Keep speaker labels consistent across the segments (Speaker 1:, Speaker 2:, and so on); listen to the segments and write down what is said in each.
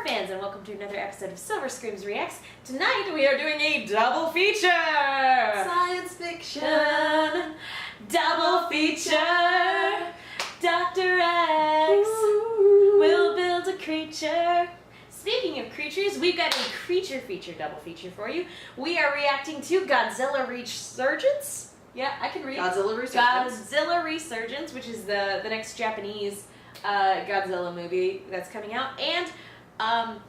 Speaker 1: fans, and welcome to another episode of Silver Screams Reacts. Tonight we are doing a double feature!
Speaker 2: Science fiction!
Speaker 1: Double feature! Dr. X will build a creature. Speaking of creatures, we've got a creature feature double feature for you. We are reacting to Godzilla Resurgence. Yeah, I can read.
Speaker 2: Godzilla Resurgence.
Speaker 1: Godzilla Resurgence, which is the next Japanese Godzilla movie that's coming out, and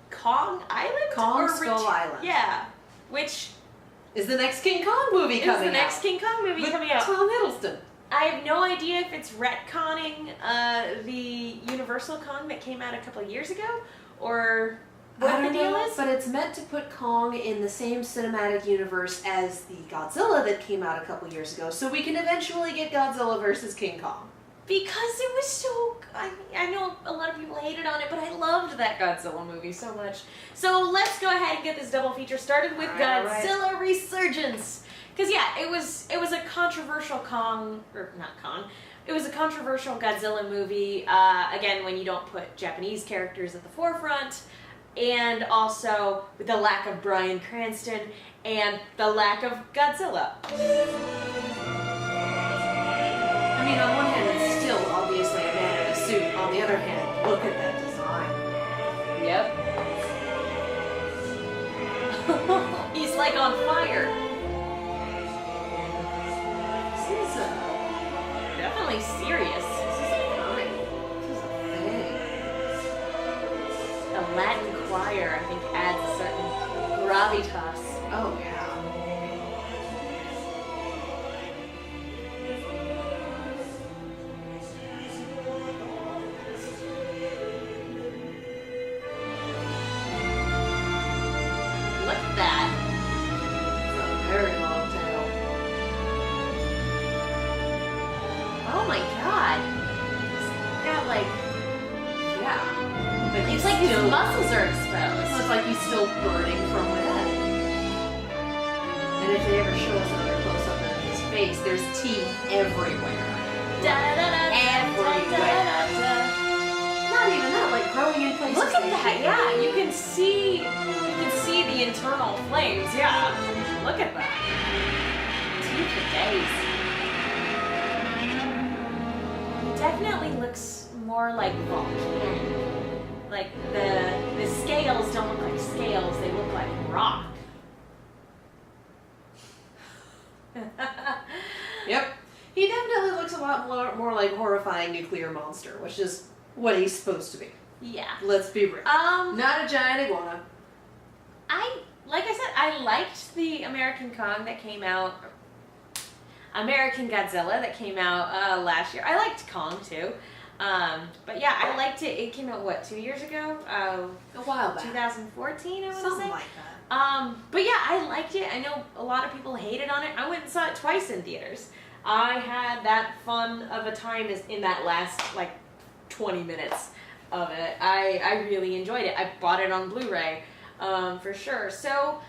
Speaker 1: Kong Island?
Speaker 2: Kong Skull Island.
Speaker 1: Yeah, which
Speaker 2: is the next King Kong movie coming out.
Speaker 1: Is the next King Kong movie coming out.
Speaker 2: Tom Hiddleston.
Speaker 1: I have no idea if it's retconning the Universal Kong that came out a couple of years ago, or what the deal is.
Speaker 2: But it's meant to put Kong in the same cinematic universe as the Godzilla that came out a couple years ago, so we can eventually get Godzilla versus King Kong.
Speaker 1: Because it was so... I know a lot of people hated on it, but I loved that Godzilla movie so much. So let's go ahead and get this double feature started with Godzilla Resurgence. Because yeah, it was a controversial Kong, or not Kong, it was a controversial Godzilla movie, again, when you don't put Japanese characters at the forefront, and also with the lack of Bryan Cranston, and the lack of Godzilla.
Speaker 2: I mean, on one hand, it's still obviously a man in a suit. On the other hand, look at that design.
Speaker 1: Yep. He's like on fire.
Speaker 2: This is
Speaker 1: definitely serious.
Speaker 2: This is a comic. This is a thing.
Speaker 1: The Latin choir, I think, adds a certain gravitas.
Speaker 2: Oh, yeah.
Speaker 1: Look at that.
Speaker 2: It's a very long tail.
Speaker 1: Oh my god. It's got like...
Speaker 2: Yeah. But
Speaker 1: it's like his muscles are
Speaker 2: It's
Speaker 1: exposed.
Speaker 2: like he's still burning from within. And if they ever show us another close-up of his face, there's teeth everywhere. Everywhere. Not even that, like growing in places.
Speaker 1: Look at that, yeah. You can see the internal flames, yeah. Look at that. Teeth for days. He definitely looks more like volcanic. Like the scales don't look like scales, they look like rock.
Speaker 2: Yep. He definitely looks a lot more like horrifying nuclear monster, which is what he's supposed to be.
Speaker 1: Yeah.
Speaker 2: Let's be real. Not a giant iguana.
Speaker 1: Like I said, I liked the American Kong that came out, American Godzilla that came out last year. I liked Kong too. But yeah, I liked it. It came out, what, 2 years ago?
Speaker 2: A while back.
Speaker 1: 2014, I want to say.
Speaker 2: Something like that.
Speaker 1: But yeah, I liked it. I know a lot of people hated on it. I went and saw it twice in theaters. I had that fun of a time in that last, like, 20 minutes of it. I really enjoyed it. I bought it on Blu-ray, for sure. So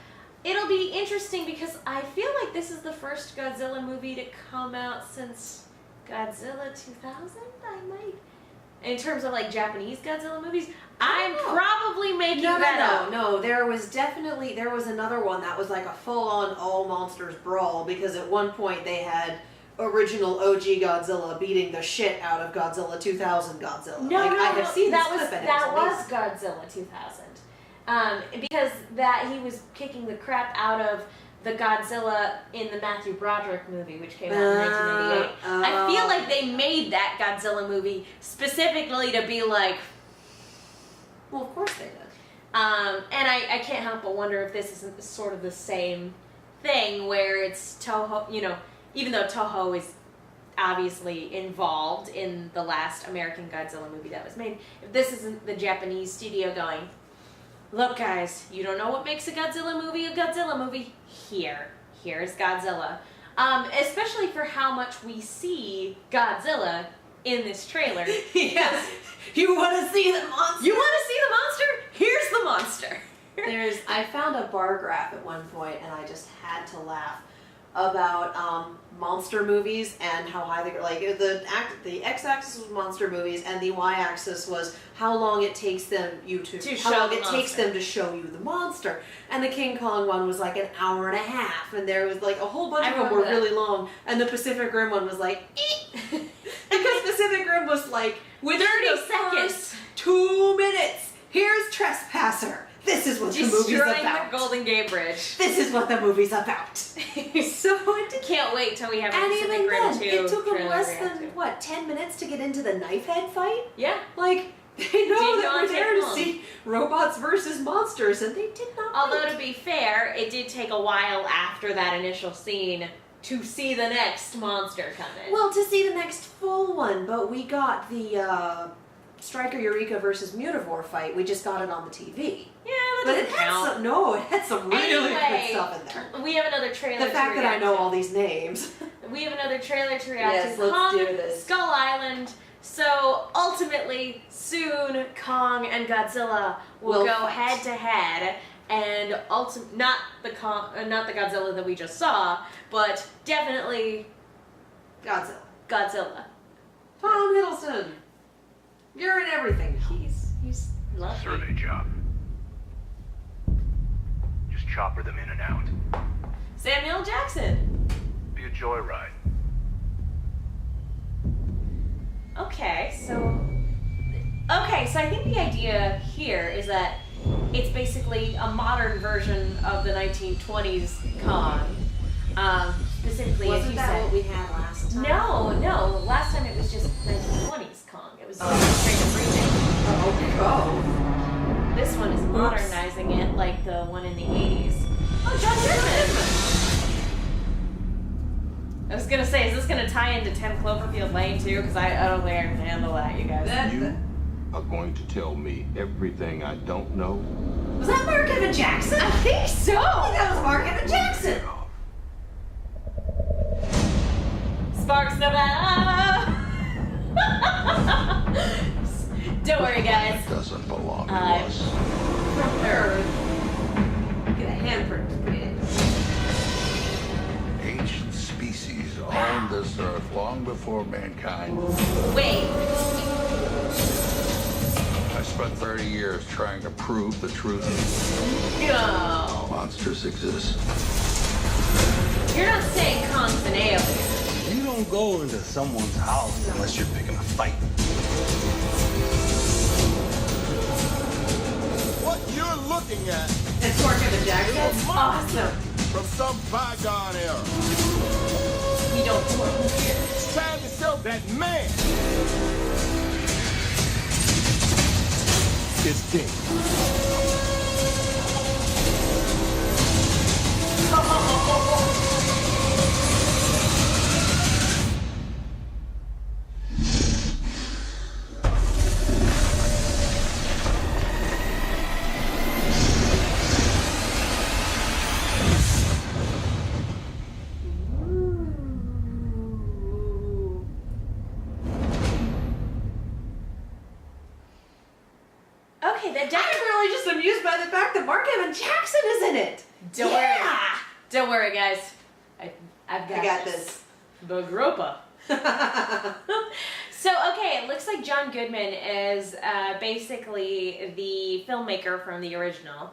Speaker 1: it'll be interesting because I feel like this is the first Godzilla movie to come out since Godzilla 2000, in terms of like Japanese Godzilla movies. I'm probably making that up.
Speaker 2: No, there was another one that was like a full-on all monsters brawl, because at one point they had original OG Godzilla beating the shit out of Godzilla 2000 Godzilla.
Speaker 1: No,
Speaker 2: like,
Speaker 1: no,
Speaker 2: I have seen
Speaker 1: that
Speaker 2: was
Speaker 1: Godzilla 2000. Because he was kicking the crap out of the Godzilla in the Matthew Broderick movie, which came out in 1998. I feel like they made that Godzilla movie specifically to be like...
Speaker 2: Well, of course they did.
Speaker 1: And I can't help but wonder if this isn't sort of the same thing, where it's Toho, you know, even though Toho is obviously involved in the last American Godzilla movie that was made, if this isn't the Japanese studio going, look guys, you don't know what makes a Godzilla movie? Here's Godzilla. Especially for how much we see Godzilla in this trailer.
Speaker 2: Yes. You want to see the monster?
Speaker 1: You want to see the monster? Here's the monster.
Speaker 2: I found a bar graph at one point, and I just had to laugh, about monster movies and how high they like the x-axis was monster movies and the y-axis was how long it takes them takes them to show you the monster. And the King Kong one was like an hour and a half, and there was like a whole bunch of them were really long, and the Pacific Rim one was like because Pacific Rim was like within 30 seconds, 2 minutes. Here's Trespasser. This is what the movie's about.
Speaker 1: Destroying the Golden Gate Bridge.
Speaker 2: This is what the movie's about. So
Speaker 1: can't wait till we have
Speaker 2: and
Speaker 1: Pacific
Speaker 2: even
Speaker 1: Rim
Speaker 2: then,
Speaker 1: 2
Speaker 2: it took them less
Speaker 1: trailer
Speaker 2: than, what, 10 minutes to get into the knife head fight?
Speaker 1: Yeah.
Speaker 2: Like, they know that we're there to
Speaker 1: long.
Speaker 2: see robots versus monsters, and they did not.
Speaker 1: Although, to be fair, it did take a while after that initial scene to see the next monster come in.
Speaker 2: Well, to see the next full one, but we got the Stryker Eureka versus Mutavore fight. We just got it on the TV.
Speaker 1: Yeah,
Speaker 2: but it had some. No, it had some really good stuff in there.
Speaker 1: We have another trailer.
Speaker 2: The fact that I know all these names.
Speaker 1: We have another trailer to react to.
Speaker 2: Let's
Speaker 1: Kong,
Speaker 2: do this.
Speaker 1: Skull Island. So ultimately, soon Kong and Godzilla will go head to head, and not the Godzilla that we just saw, but definitely Godzilla.
Speaker 2: Tom Hiddleston. You're in everything.
Speaker 1: He's lovely.
Speaker 3: Survey job. Just chopper them in and out.
Speaker 1: Samuel Jackson.
Speaker 3: Be a joyride.
Speaker 1: Okay, so I think the idea here is that it's basically a modern version of the 1920s Kong. Specifically,
Speaker 2: Wasn't
Speaker 1: as you
Speaker 2: that
Speaker 1: said.
Speaker 2: what we had last time?
Speaker 1: No. Last time it was just 1920s Kong. It was straight up remake.
Speaker 2: Oh.
Speaker 1: This one is modernizing it like the one in the 80s. Oh, John Goodman! I was gonna say, is this gonna tie into 10 Cloverfield Lane too? Because I don't think I can handle that, you guys.
Speaker 4: You are going to tell me everything I don't know?
Speaker 2: Was that Mark Evan Jackson?
Speaker 1: I think so!
Speaker 2: That was Mark Evan Jackson!
Speaker 1: Sparks, Nevada! Don't worry, guys.
Speaker 4: It doesn't belong to us.
Speaker 2: From Earth. Get a handprint to put in.
Speaker 4: Ancient species owned this earth long before mankind.
Speaker 1: Wait.
Speaker 4: I spent 30 years trying to prove the truth.
Speaker 1: No.
Speaker 4: Monsters exist.
Speaker 1: You're not saying Kong's an alien.
Speaker 5: You don't go into someone's house unless you're picking a fight.
Speaker 6: What you're looking at
Speaker 2: It's Mark Evan Jackson.
Speaker 1: That's awesome.
Speaker 6: from some bygone era.
Speaker 1: We don't belong here.
Speaker 6: It's time to show that man is dead.
Speaker 1: Okay, that
Speaker 2: I'm
Speaker 1: definitely.
Speaker 2: really just amused by the fact that Mark Evan Jackson is in it.
Speaker 1: Don't worry. Don't worry, guys. I've got
Speaker 2: I got this.
Speaker 1: The Gropa. So, okay, it looks like John Goodman is basically the filmmaker from the original,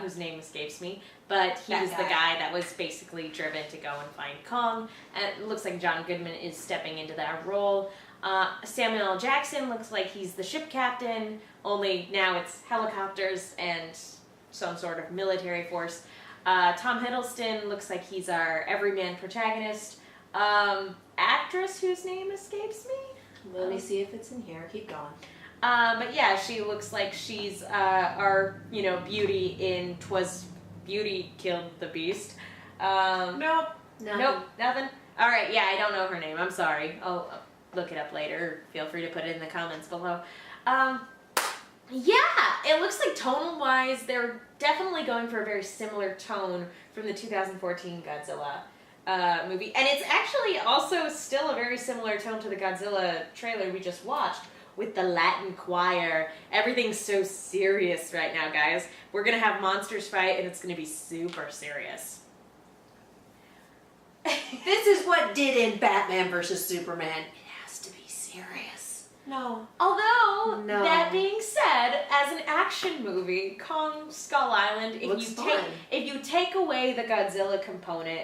Speaker 1: whose name escapes me, but he was the guy that was basically driven to go and find Kong, and it looks like John Goodman is stepping into that role. Samuel L. Jackson looks like he's the ship captain, only now it's helicopters and some sort of military force. Tom Hiddleston looks like he's our everyman protagonist. Actress whose name escapes me?
Speaker 2: Let me see if it's in here. Keep going.
Speaker 1: But yeah, she looks like she's our, beauty in 'Twas Beauty Killed the Beast.
Speaker 2: Nope.
Speaker 1: Nope, nothing. Alright, yeah, I don't know her name. I'm sorry. I'll look it up later. Feel free to put it in the comments below. Yeah, it looks like tonal-wise, they're definitely going for a very similar tone from the 2014 Godzilla movie. And it's actually also still a very similar tone to the Godzilla trailer we just watched with the Latin choir. Everything's so serious right now, guys. We're going to have monsters fight, and it's going to be super serious.
Speaker 2: This is what did in Batman versus Superman. It has to be serious. No.
Speaker 1: Although,
Speaker 2: No.
Speaker 1: that being said, as an action movie, Kong Skull Island,
Speaker 2: Looks fun.
Speaker 1: if you take away the Godzilla component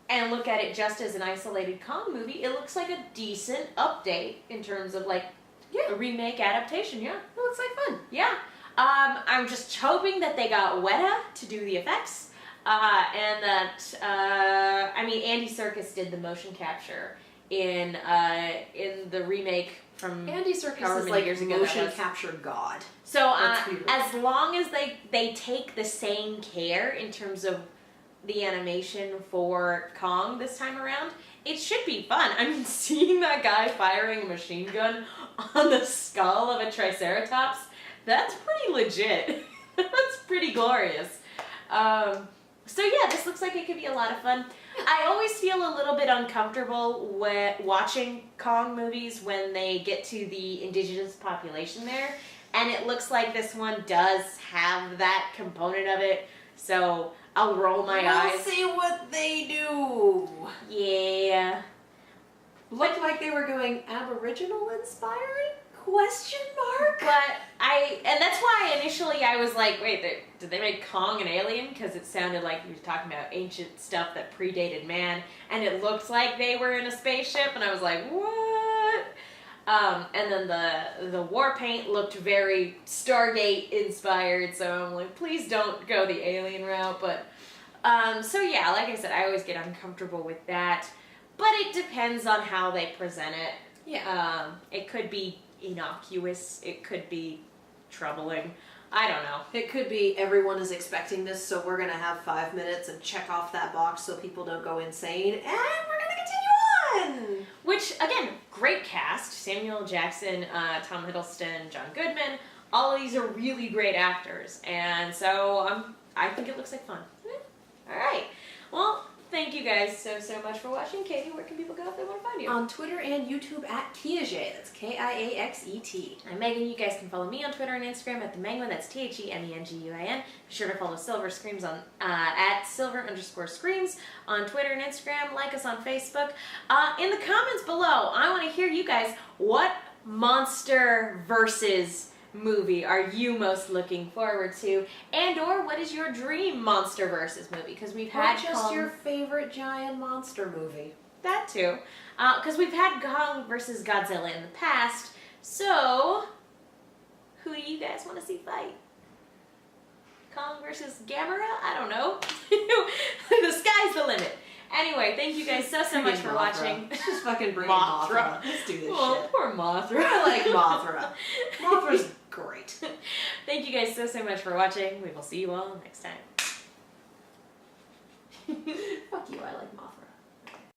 Speaker 1: and look at it just as an isolated Kong movie, it looks like a decent update in terms of like a remake adaptation. Yeah,
Speaker 2: It looks like fun.
Speaker 1: yeah. I'm just hoping that they got Weta to do the effects, and that Andy Serkis did the motion capture in the remake from
Speaker 2: Andy Serkis
Speaker 1: however
Speaker 2: is
Speaker 1: many
Speaker 2: like
Speaker 1: years ago that
Speaker 2: motion
Speaker 1: was.
Speaker 2: capture god.
Speaker 1: So
Speaker 2: Let's be real.
Speaker 1: as long as they take the same care in terms of the animation for Kong this time around, it should be fun. I mean, seeing that guy firing a machine gun on the skull of a Triceratops, that's pretty legit. That's pretty glorious. So yeah, this looks like it could be a lot of fun. I always feel a little bit uncomfortable watching Kong movies when they get to the indigenous population there, and it looks like this one does have that component of it, so I'll roll my eyes.
Speaker 2: We'll see what they do.
Speaker 1: Yeah.
Speaker 2: Looked like they were going Aboriginal inspiring? Question mark?
Speaker 1: And that's why initially I was like, wait, did they make Kong an alien? Because it sounded like you were talking about ancient stuff that predated man, and it looked like they were in a spaceship, and I was like, what? And then the war paint looked very Stargate inspired, so I'm like, please don't go the alien route. But so yeah, like I said, I always get uncomfortable with that, but it depends on how they present it.
Speaker 2: Yeah.
Speaker 1: It could be innocuous, it could be troubling, I don't know.
Speaker 2: It could be everyone is expecting this, so we're going to have 5 minutes and check off that box so people don't go insane, and we're going to continue on!
Speaker 1: Which, again, great cast. Samuel Jackson, Tom Hiddleston, John Goodman, all of these are really great actors, and so I think it looks like fun. Alright, well, thank you guys so much for watching. Katie, where can people go if they want to find you?
Speaker 2: On Twitter and YouTube at Kiaxet. That's Kiaxet.
Speaker 1: I'm Megan. You guys can follow me on Twitter and Instagram at TheMenguin. That's TheMenguin. Be sure to follow Silver Screams on at Silver_Screams on Twitter and Instagram. Like us on Facebook. In the comments below, I want to hear you guys. What monster versus movie are you most looking forward to, and or what is your dream monster versus movie? Because we've had
Speaker 2: just your favorite giant monster movie.
Speaker 1: that too, because we've had Kong versus Godzilla in the past. So who do you guys want to see fight? Kong versus Gamera? I don't know. The sky's the limit. Anyway, thank you guys so much for watching.
Speaker 2: Let's just fucking bring
Speaker 1: Mothra.
Speaker 2: Mothra. Let's do this
Speaker 1: Oh,
Speaker 2: shit.
Speaker 1: poor Mothra.
Speaker 2: I like Mothra. Mothra's great.
Speaker 1: Thank you guys so much for watching. We will see you all next time.